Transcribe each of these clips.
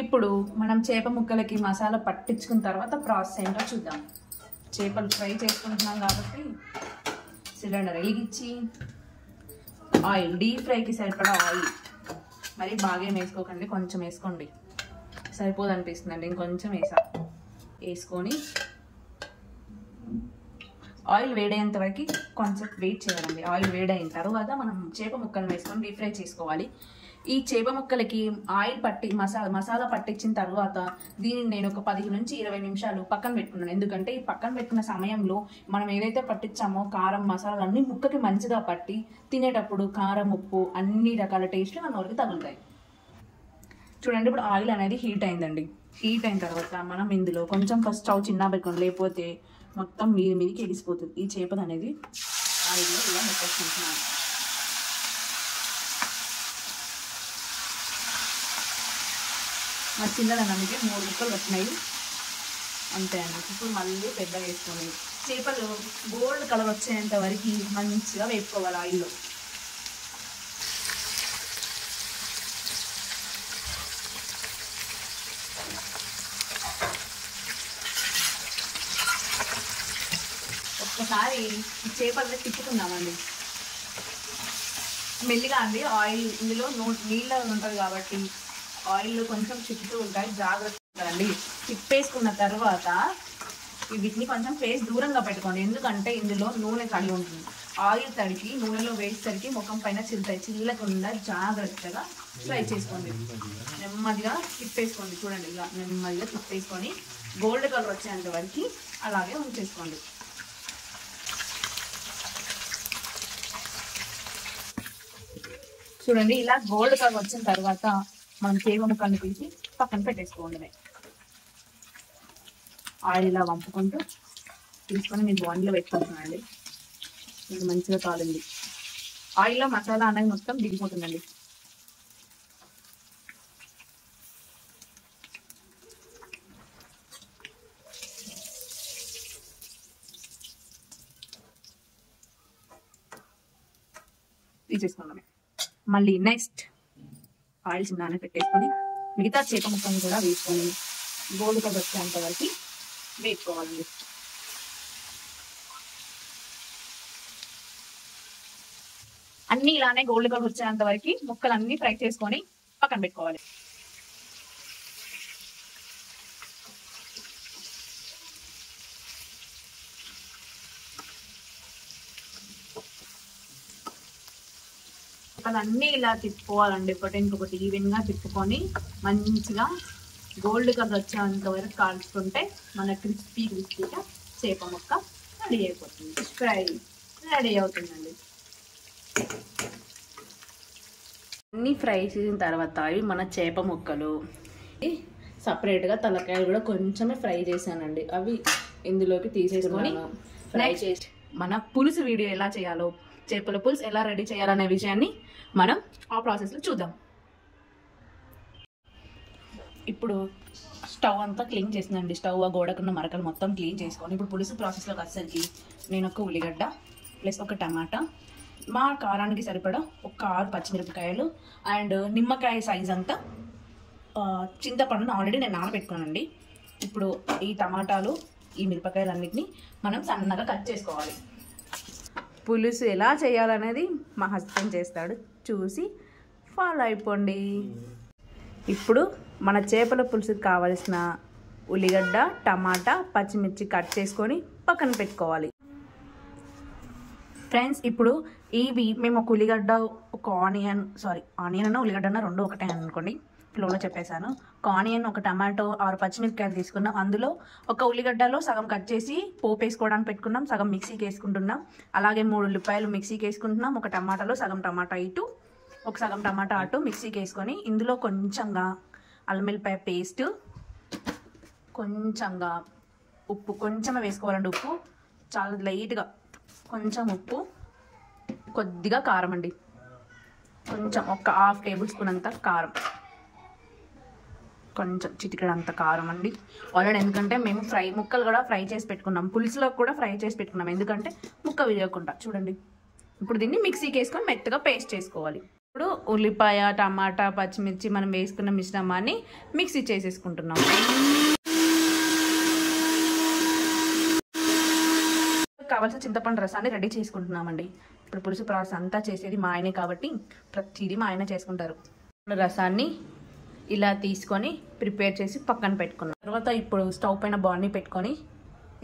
ఇప్పుడు మనం చేప ముక్కలకి మసాలా పట్టించుకున్న తర్వాత ప్రాసెస్ ఏంటో చూద్దాం. చేపలు ఫ్రై చేసుకుంటున్నాం కాబట్టి సిలిండర్ వెలిగించి ఆయిల్, డీప్ ఫ్రైకి సరిపడా ఆయిల్, మరి బాగా వేసుకోకండి, కొంచెం వేసుకోండి, సరిపోదు అనిపిస్తుందండి, ఇంకొంచెం వేసుకొని ఆయిల్ వేడైనంత వరకు కొంచెం వెయిట్ చేయాలండి. ఆయిల్ వేడైన తర్వాత మనం చేప ముక్కలు వేసుకొని డీప్ ఫ్రై చేసుకోవాలి. ఈ చేప ముక్కలకి ఆయిల్ మసాలా పట్టించిన తర్వాత దీనిని నేను ఒక 10 నుంచి 20 నిమిషాలు పక్కన పెట్టుకున్నాను. ఎందుకంటే ఈ పక్కన పెట్టుకున్న సమయంలో మనం ఏదైతే పట్టించామో కారం మసాలాలు అన్ని ముక్కకి మంచిగా పట్టి తినేటప్పుడు కారం, ఉప్పు అన్ని రకాల టేస్ట్లు మన నోరుకి తగులుతాయి. చూడండి, ఇప్పుడు ఆయిల్ అనేది హీట్ అయిందండి. హీట్ అయిన తర్వాత మనం ఇందులో కొంచెం ఫస్ట్ స్టవ్ చిన్న పెట్టుకోండి, లేకపోతే మొత్తం మీదికి ఎగిసిపోతుంది. ఈ చేపలు అనేది ఆయిల్లో ఇలా పెట్టేసుకుంటున్నాను. మా చిన్నదన్న అందుకే 3 ముక్కలు వచ్చినాయి అంతే అండి. ఇప్పుడు మళ్ళీ పెద్దగా వేసుకొని చేపలు గోల్డ్ కలర్ వచ్చేంత వరకు మంచిగా వేపుకోవాలి ఆయిల్లో. ఒక్కసారి చేపలు తిప్పుకుందామండి మెల్లిగా అండి. ఆయిల్ ఇందులో నీళ్ళ ఉంటుంది కాబట్టి ఆయిల్ కొంచెం చిక్కుతూ ఉంటాయి, జాగ్రత్తగా అండి. తిప్పేసుకున్న తర్వాత వీటిని కొంచెం ఫేస్ దూరంగా పెట్టుకోండి, ఎందుకంటే ఇందులో నూనె తడి ఉంటుంది. ఆయిల్ తడికి నూనెలో వేసేసరికి ముఖం పైన చిల్లుతాయి. చిల్లకుండా జాగ్రత్తగా ఫ్రై చేసుకోండి. నెమ్మదిగా తిప్పేసుకోండి. చూడండి, ఇలా నెమ్మదిగా తిప్పేసుకొని గోల్డ్ కలర్ వచ్చేంత వరకు అలాగే ఉంచేసుకోండి. చూడండి, ఇలా గోల్డ్ కలర్ వచ్చిన తర్వాత మనం చేప ముక్కల్ని తీసి పక్కన పెట్టేసుకోండి. ఆయిల్ ఇలా వంపుకుంటూ తీసుకొని నేను బాండ్లో పెట్టుకుంటున్నానండి. ఇది మంచిగా కాలింది. ఆయిల్లో మసాలా అనేది మొత్తం దిగిపోతుందండి. తీసేసుకున్నామే. మళ్ళీ నెక్స్ట్ ఆయిల్ చిన్న పెట్టేసుకొని మిగతా చేప ముక్కని కూడా వేసుకొని గోల్డ్ కలర్ వచ్చేంత వరకు వేసుకోవాలండి. అన్ని ఇలానే గోల్డ్ కలర్ వచ్చేంత వరకు ముక్కలన్నీ ఫ్రై చేసుకొని పక్కన పెట్టుకోవాలి. అన్నీ ఇలా తిప్పుకోవాలండి, ఒకటి ఈవెన్గా తిప్పుకొని మంచిగా గోల్డ్ కలర్ వచ్చేంత వరకు కాల్చుకుంటే మన క్రిస్పీగా చేప ముక్క రెడీ అయిపోతుంది. ఫ్రై రెడీ అవుతుందండి. అన్నీ ఫ్రై చేసిన తర్వాత అవి మన చేప ముక్కలు సపరేట్గా తలకాయలు కూడా కొంచెమే ఫ్రై చేశానండి, అవి ఇందులోకి తీసేసుకొని ఫ్రై చేసి మన పులుసు వీడియో ఎలా చేయాలో, చేపల పులుసు ఎలా రెడీ చేయాలనే విషయాన్ని మనం ఆ ప్రాసెస్లో చూద్దాం. ఇప్పుడు స్టవ్ అంతా క్లీన్ చేసిందండి. స్టవ్ ఆ గోడకున్న మరకలు మొత్తం క్లీన్ చేసుకొని ఇప్పుడు పులుసు ప్రాసెస్లోకి వచ్చేసరికి నేను ఒక ఉల్లిగడ్డ ప్లస్ ఒక టమాటా, మా కారానికి సరిపడా ఒక 6 పచ్చిమిరపకాయలు అండ్ నిమ్మకాయ సైజ్ అంతా చింతపండును ఆల్రెడీ నేను నానబెట్టుకున్నానండి. ఇప్పుడు ఈ టమాటాలు, ఈ మిరపకాయలన్నిటిని మనం సన్నగా కట్ చేసుకోవాలి. పులుసు ఎలా చేయాలనేది మా హస్బెండ్ చేస్తాడు, చూసి ఫాలో అయిపోండి. ఇప్పుడు మన చేపల పులుసుకి కావలసిన ఉల్లిగడ్డ, టమాటా, పచ్చిమిర్చి కట్ చేసుకొని పక్కన పెట్టుకోవాలి. ఫ్రెండ్స్, ఇప్పుడు ఇవి మేము ఒక ఉల్లిగడ్డ, ఒక ఆనియన్ అన్న ఉల్లిగడ్డ అన్న రెండు ఒకటే అనుకోండి, ఫ్లోలో చెప్పేశాను. ఒక ఆనియన్, ఒక టమాటో, 6 పచ్చిమిరపకాయలు తీసుకున్నాం. అందులో ఒక ఉల్లిగడ్డలో సగం కట్ చేసి పోపు వేసుకోవడానికి పెట్టుకున్నాం, సగం మిక్సీకి వేసుకుంటున్నాం. అలాగే 3 ఉల్లిపాయలు మిక్సీకి వేసుకుంటున్నాం. ఒక టమాటాలో సగం టమాటా ఇటు, ఒక సగం టమాటా అటు మిక్సీకి వేసుకొని ఇందులో కొంచెంగా అల్లం వెల్లిపాయ పేస్ట్, కొంచెంగా ఉప్పు, కొంచెమే వేసుకోవాలండి. ఉప్పు చాలా లైట్గా, కొంచెం ఉప్పు, కొద్దిగా కారం అండి, కొంచెం ఒక 1/2 టేబుల్ స్పూన్ అంత కారం, కొంచెం చిటికెడు అంత కారం అండి. ఆల్రెడీ ఎందుకంటే మేము ముక్కలు కూడా ఫ్రై చేసి పెట్టుకున్నాం, పులుసులో కూడా ఫ్రై చేసి పెట్టుకున్నాం, ఎందుకంటే ముక్క విరగకుండా. చూడండి, ఇప్పుడు దీన్ని మిక్సీకి వేసుకొని మెత్తగా పేస్ట్ చేసుకోవాలి. ఇప్పుడు ఉల్లిపాయ, టమాటా, పచ్చిమిర్చి మనం వేసుకున్న మిశ్రమాన్ని మిక్సీ చేసేసుకుంటున్నాం. కావాల్సిన చింతపండు రసాన్ని రెడీ చేసుకుంటున్నామండి. ఇప్పుడు పులుసు ప్రాసెస్ అంతా చేసేది మా ఆయనే కాబట్టి ప్రతిదీ మా ఆయన చేసుకుంటారు. రసాన్ని ఇలా తీసుకొని ప్రిపేర్ చేసి పక్కన పెట్టుకున్నాం. తర్వాత ఇప్పుడు స్టవ్ పైన బాండీ పెట్టుకొని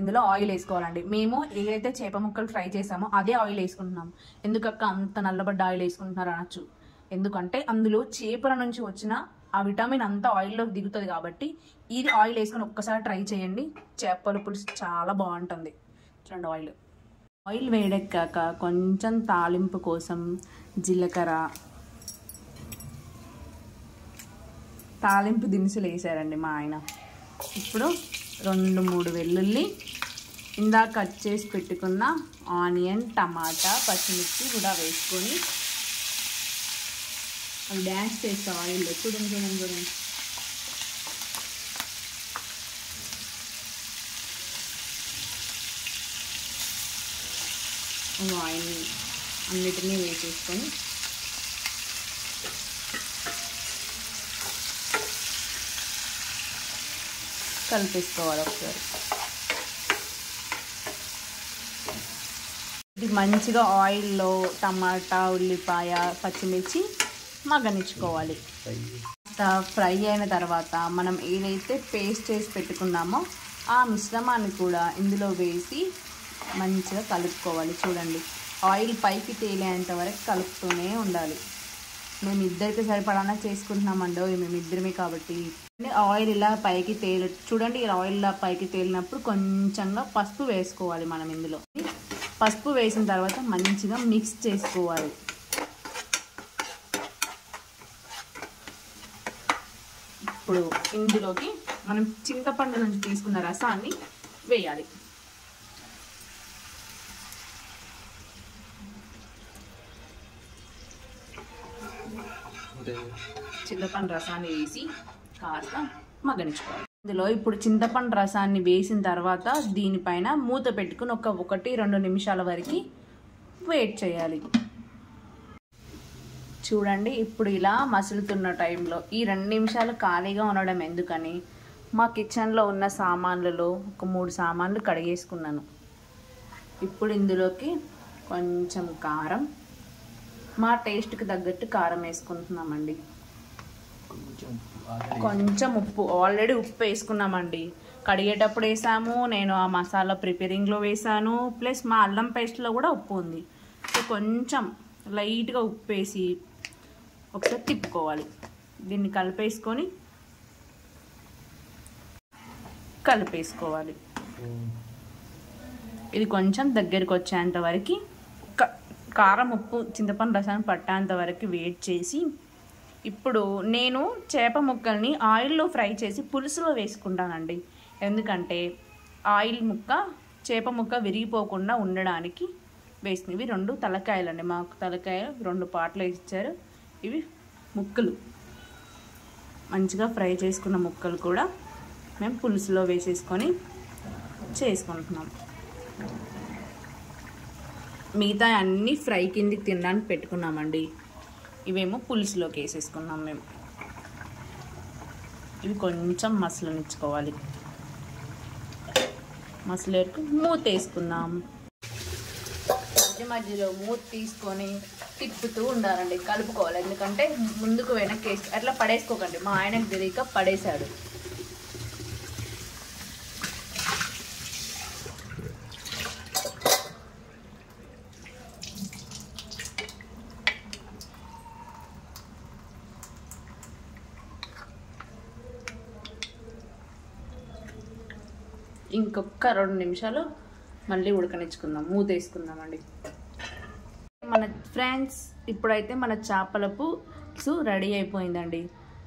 ఇందులో ఆయిల్ వేసుకోవాలండి. మేము ఏదైతే చేప ముక్కలు ఫ్రై చేసామో అదే ఆయిల్ వేసుకుంటున్నాం. ఎందుకక్క అంత నల్లబడ్డ ఆయిల్ వేసుకుంటున్నారు అనొచ్చు. ఎందుకంటే అందులో చేపల నుంచి వచ్చిన ఆ విటమిన్ అంతా ఆయిల్లోకి దిగుతుంది కాబట్టి ఇది ఆయిల్ వేసుకొని ఒక్కసారి ట్రై చేయండి. చేపల పులుసు చాలా బాగుంటుంది. చూడండి, ఆయిల్ వేడెక్కాక కొంచెం తాలింపు కోసం జీలకర్ర, తాలింపు దినుసులు వేసారండి మా ఆయన. ఇప్పుడు 2-3 వెల్లుల్లి, ఇందాక కట్ చేసి పెట్టుకున్న ఆనియన్, టమాటా, పచ్చిమిర్చి కూడా వేసుకొని అవి డ్యాన్స్ చేస్తాం ఆయిల్లో. చూడండి. ఆయిల్ అన్నిటినీ వేసేసుకొని కలిపేసుకోవాలి ఒకసారి. ఇది మంచిగా ఆయిల్లో టమాటా, ఉల్లిపాయ, పచ్చిమిర్చి మగ్గనిచ్చుకోవాలి. ఫ్రై అయిన తర్వాత మనం ఏదైతే పేస్ట్ చేసి పెట్టుకున్నామో ఆ మిశ్రమాన్ని కూడా ఇందులో వేసి మంచిగా కలుపుకోవాలి. చూడండి, ఆయిల్ పైకి తేలేంత వరకు కలుపుతూనే ఉండాలి. మేము ఇద్దరికి సరిపడానా చేసుకుంటున్నామండో, మేమిద్దరమే కాబట్టి. ఆయిల్ ఇలా పైకి చూడండి, ఇలా ఆయిల్ ఇలా పైకి తేలినప్పుడు కొంచెంగా పసుపు వేసుకోవాలి. మనం ఇందులో పసుపు వేసిన తర్వాత మంచిగా మిక్స్ చేసుకోవాలి. ఇప్పుడు ఇందులోకి మనం చింతపండు నుంచి తీసుకున్న రసాన్ని వేయాలి. చింతపండు రసాన్ని వేసి కాస్త మగ్గనించుకోవాలి. ఇందులో ఇప్పుడు చింతపండు రసాన్ని వేసిన తర్వాత దీనిపైన మూత పెట్టుకుని 1-2 నిమిషాల వరకు వెయిట్ చేయాలి. చూడండి, ఇప్పుడు ఇలా మసులుతున్న టైంలో ఈ 2 నిమిషాలు ఖాళీగా ఉండడం ఎందుకని మా కిచెన్లో ఉన్న సామాన్లలో 3 సామాన్లు కడిగేసుకున్నాను. ఇప్పుడు ఇందులోకి కొంచెం కారం, మా టేస్ట్కి తగ్గట్టు కారం వేసుకుంటున్నామండి. కొంచెం ఉప్పు, ఆల్రెడీ ఉప్పు వేసుకున్నామండి. కడిగేటప్పుడు వేసాము, నేను ఆ మసాలా ప్రిపేరింగ్లో వేసాను, ప్లస్ మా అల్లం పేస్ట్లో కూడా ఉప్పు ఉంది. సో కొంచెం లైట్గా ఉప్పు వేసి ఒకసారి తిప్పుకోవాలి. దీన్ని కలిపేసుకోవాలి. ఇది కొంచెం దగ్గరికి వచ్చేంత వరకు కారం, ఉప్పు, చింతపండు రసాన్ని పట్టేంత వరకు వెయిట్ చేసి ఇప్పుడు నేను చేప ముక్కల్ని ఆయిల్లో ఫ్రై చేసి పులుసులో వేసుకుంటానండి. ఎందుకంటే ఆయిల్ ముక్క, చేప ముక్క విరిగిపోకుండా ఉండడానికి వేసింది. ఇవి 2 తలకాయలండి. మాకు తలకాయ 2 పార్ట్లు ఇచ్చారు. ఇవి ముక్కలు, మంచిగా ఫ్రై చేసుకున్న ముక్కలు కూడా మేము పులుసులో వేసేసుకొని చేసుకుంటున్నాం. మిగతా అన్నీ ఫ్రై కిందికి తినడానికి పెట్టుకున్నామండి. ఇవేమో పులుసులోకి వేసేసుకున్నాం మేము. ఇవి కొంచెం మసలనిచ్చుకోవాలి. మసలేరుకు మూత వేసుకున్నాం. మధ్యలో మూత తీసుకొని తిప్పుతూ ఉండాలండి, కలుపుకోవాలి. ఎందుకంటే ముందుకు వెనక్కి వేసి అట్లా పడేసుకోకండి. మా ఆయనకు తెలియక పడేశాడు. ఇంకొక 2 నిమిషాలు మళ్ళీ ఉడకనిచ్చుకుందాం, మూత వేసుకుందామండి. మన ఫ్రెండ్స్, ఇప్పుడైతే మన చేపల పులుసు రెడీ అయిపోయిందండి.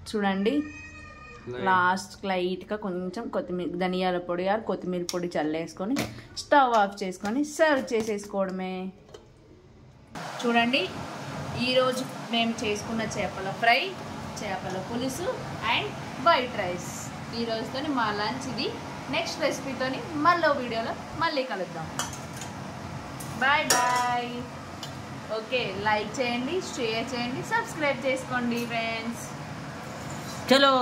చూడండి, లాస్ట్ లైట్గా కొంచెం ధనియాల పొడి, కొత్తిమీర పొడి చల్లేసుకొని స్టవ్ ఆఫ్ చేసుకొని సర్వ్ చేసేసుకోవడమే. చూడండి, ఈరోజు మేము చేసుకున్న చేపల ఫ్రై, చేపల పులుసు అండ్ వైట్ రైస్. ఈ రోజుతో మా లంచ్ ఇది. నెక్స్ట్ రెసిపీతోని మళ్ళీ వీడియోలో మళ్ళీ కలుద్దాం. Bye bye. ఓకే, లైక్ చేయండి, షేర్ చేయండి, సబ్స్క్రైబ్ చేసుకోండి ఫ్రెండ్స్. చలో.